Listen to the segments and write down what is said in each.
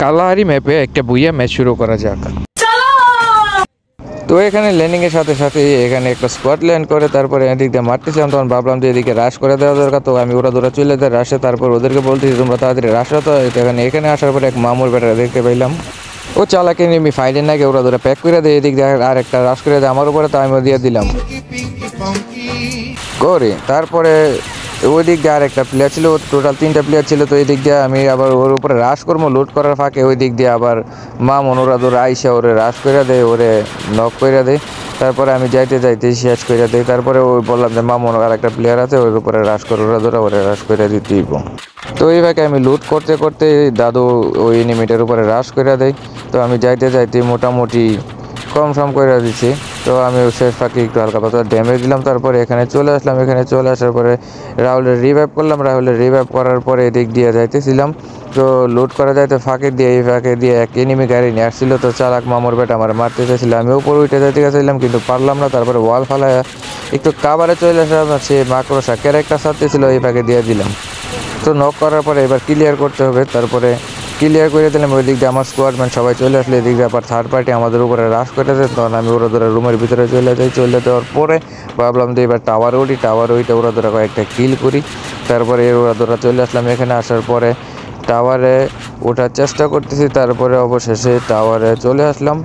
Kalahari ম্যাপে একটা বুইয়া match শুরু করা যাক। তো এখানে ল্যান্ডিং এর সাথে সাথে এখানে একটা স্পট ল্যান্ড করে তারপরে এদিক দিয়ে মারতেছিলাম, তখন ভাবলাম যে এদিকে রাশ করে দেওয়া দরকার। তো আমি ওরা দৌড়া চলে যাই রাশে, তারপর ওদেরকে বলতেছি তোমরা তাড়াতাড়ি রাশা। তো এখানে আসার পরে এক মামুর বেটা দেখতে পাইলাম, ও চালাকে নেমে ফাইলের নাকি ওরা ধরে প্যাক করে দেয়, এদিক দিয়ে আর একটা রাশ করে দেয় আমার উপরে, তো আমি দিয়ে দিলাম করে। তারপরে ওই দিক দিয়ে আর একটা প্লেয়ার ছিল, টোটাল 3টা প্লেয়ার ছিল। তো এই দিক দিয়ে আমি আবার ওর উপরে রাশ করবো লুট করার ফাঁকে, ওই দিক দিয়ে আবার মামুন ওরা ধরে আইসা ওরে রাশ করে দেয়, ওরে নক করে দেয়। তারপরে আমি যাইতে শেষ করে দিই। তারপরে ওই বললাম যে মামুন আর একটা প্লেয়ার আছে ওর উপরে রাশ করে ওরা ধরে ওরে রাশ করে দিতেই। তো এইভাবে আমি লুট করতে করতে দাদু ওই এনিমিটার উপরে রাশ করে দেয়। তো আমি যাইতে মোটামুটি কম করে দিচ্ছি। তো আমি শেষ ফাঁকে একটু হালকা পাতলা ড্যামেজ দিলাম। তারপরে এখানে চলে আসলাম, এখানে চলে আসার পরে রাহুলের রিভাইভ করলাম। রাহুলের রিভাইভ করার পরে এদিক দিয়ে যাইতেছিলাম, তো লুট করা যাইতে এই ফাঁকে দিয়ে এক এনিমি গাড়ি নিয়ে আসছিল। তো চালাক মামুর বেটা আমার মারতে চাইছিল, আমি উপরে উঠে যাইতে গেছিলাম কিন্তু পারলাম না। তারপরে ওয়াল ফালায় একটু কাবারে চলে আসলাম, সে মাকড়সা ক্যারেক্টার ছাড়তেছিল, এই ফাঁকে দিয়ে দিলাম। তো নক করার পরে এবার ক্লিয়ার করতে হবে। তারপরে ক্লিয়ার করে দিলাম, ওই দিক দিয়ে আমার স্কোয়াডম্যান সবাই চলে আসলে এদিক দিয়ে আবার থার্ড পার্টি আমাদের উপরে রাশ করে দেয়। তখন আমি ওরা ধরে রুমের ভিতরে চলে যাওয়ার পরে ভাবলাম যে এবার টাওয়ার উঠে ওরা ধরে কয়েকটা কিল করি। তারপরে ওরা ধরা চলে আসলাম, এখানে আসার পরে টাওয়ারে ওঠার চেষ্টা করতেছি। তারপরে অবশেষে টাওয়ারে চলে আসলাম।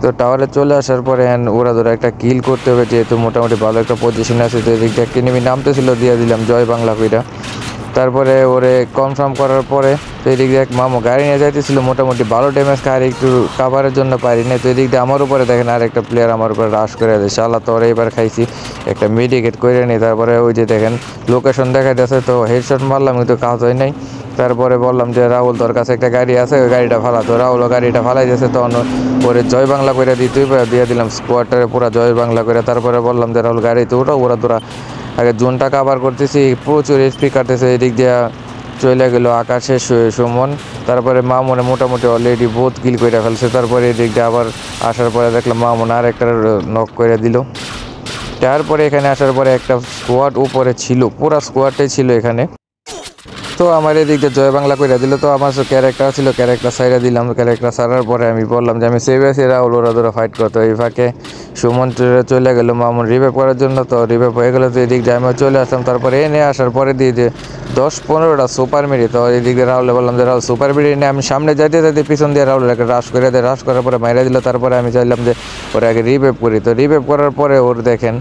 তো টাওয়ারে চলে আসার পরে ওরা ধরে একটা কিল করতে হবে, যেহেতু মোটামুটি ভালো একটা পজিশন আছে। তো এদিক দিয়ে একটা এনিমি নামতেছিল, দিয়ে দিলাম জয় বাংলা কইরা। তারপরে ওরে কনফার্ম করার পরে তো এদিক দিয়ে এক মামু গাড়ি নিয়ে যাইতেছিল, মোটামুটি ভালো ড্যামেজ খায়, একটু কাভারের জন্য পারি না। তো এদিক দিয়ে আমার উপরে দেখেন আর একটা প্লেয়ার আমার উপরে রাশ করে দেয়, শালা তোরে এবার খাইছি, একটা মেডিকেট করে নিই। তারপরে ওই যে দেখেন লোকেশন দেখাই যাচ্ছে, তো হেডশট মারলাম কিন্তু কাজ হয় নাই। তারপরে বললাম যে রাহুল তোর কাছে একটা গাড়ি আছে, ওই গাড়িটা ফালা। তো রাহুলও গাড়িটা ফালাই দিয়েছে, তখন ওরে জয় বাংলা করে দিয়ে দিলাম স্কোয়াডটারে পুরো জয় বাংলা করে। তারপরে বললাম যে রাহুল গাড়িতে ওটা ওরা আগে জোনটা কাভার করতেছি, প্রচুর এসপি কাটতেছে। এদিক দিয়ে চলে গেল আকাশে সুমন। তারপরে মামুনে মোটামুটি অলরেডি বহুত কিল করে ফেলছে। তারপরে এদিক দিয়ে আবার আসার পরে দেখলাম মামুন আর একটা নক করে দিল। তারপরে এখানে আসার পরে একটা স্কোয়াড উপরে ছিল, পুরা স্কোয়াডটাই ছিল এখানে। তো আমার এদিক দিয়ে জয় বাংলা করে দিল। তো আমার ক্যারেক্টার ছিল, ক্যারেক্টার সাইডে দিলাম। ক্যারেক্টার সারার পরে আমি বললাম যে আমি সেভে আছি, রাহুল ওরা ধরে ফাইট করতো। এই ফাঁকে সুমন চলে গেল মামুন রিভাইভ করার জন্য। তো রিভাইভ হয়ে গেলো, তো এদিক দিয়ে আমিও চলে আসলাম। তারপরে এনে আসার পরে দিয়ে যে 10-15টা সুপার মেরি। তো এদিক দিয়ে রাহুলে বললাম যে রাহুল সুপার মেরি নিয়ে আমি সামনে যাইতে পিছন দিয়ে রাহুল একটা রাশ করে দেয়, রাশ করার পরে মাইরা দিল। তারপরে আমি চাইলাম যে ওরা আগে রিভাইভ করি। তো রিভাইভ করার পরে ওর দেখেন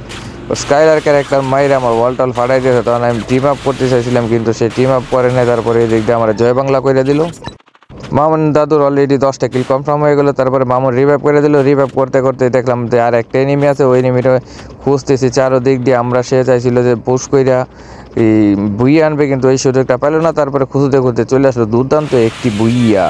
স্কাইলার ক্যারেক্টার মাইরে আমার ওয়াল টল ফাটাই দিয়েছে। তখন আমি টিম আপ করতে চাইছিলাম কিন্তু সে টিম আপ করে নেয়। তারপরে এই দিক দিয়ে আমার জয় বাংলা করে দিল। মামুন দাদুর অলরেডি 10টা কিল কনফার্ম হয়ে গেলো। তারপরে মামুন রিভাইভ করে দিল। রিভাইভ করতে করতে দেখলাম যে আর একটা এনিমি আছে, ওই এনিমিটা খুঁজতেছি চারোদিক দিয়ে। আমরা সে চাইছিল যে পুশ কইরা এই বুইয়া আনবে, কিন্তু এই সুযোগটা পেল না। তারপরে খুঁজতে চলে আসলো দুর্দান্ত একটি বুইয়া।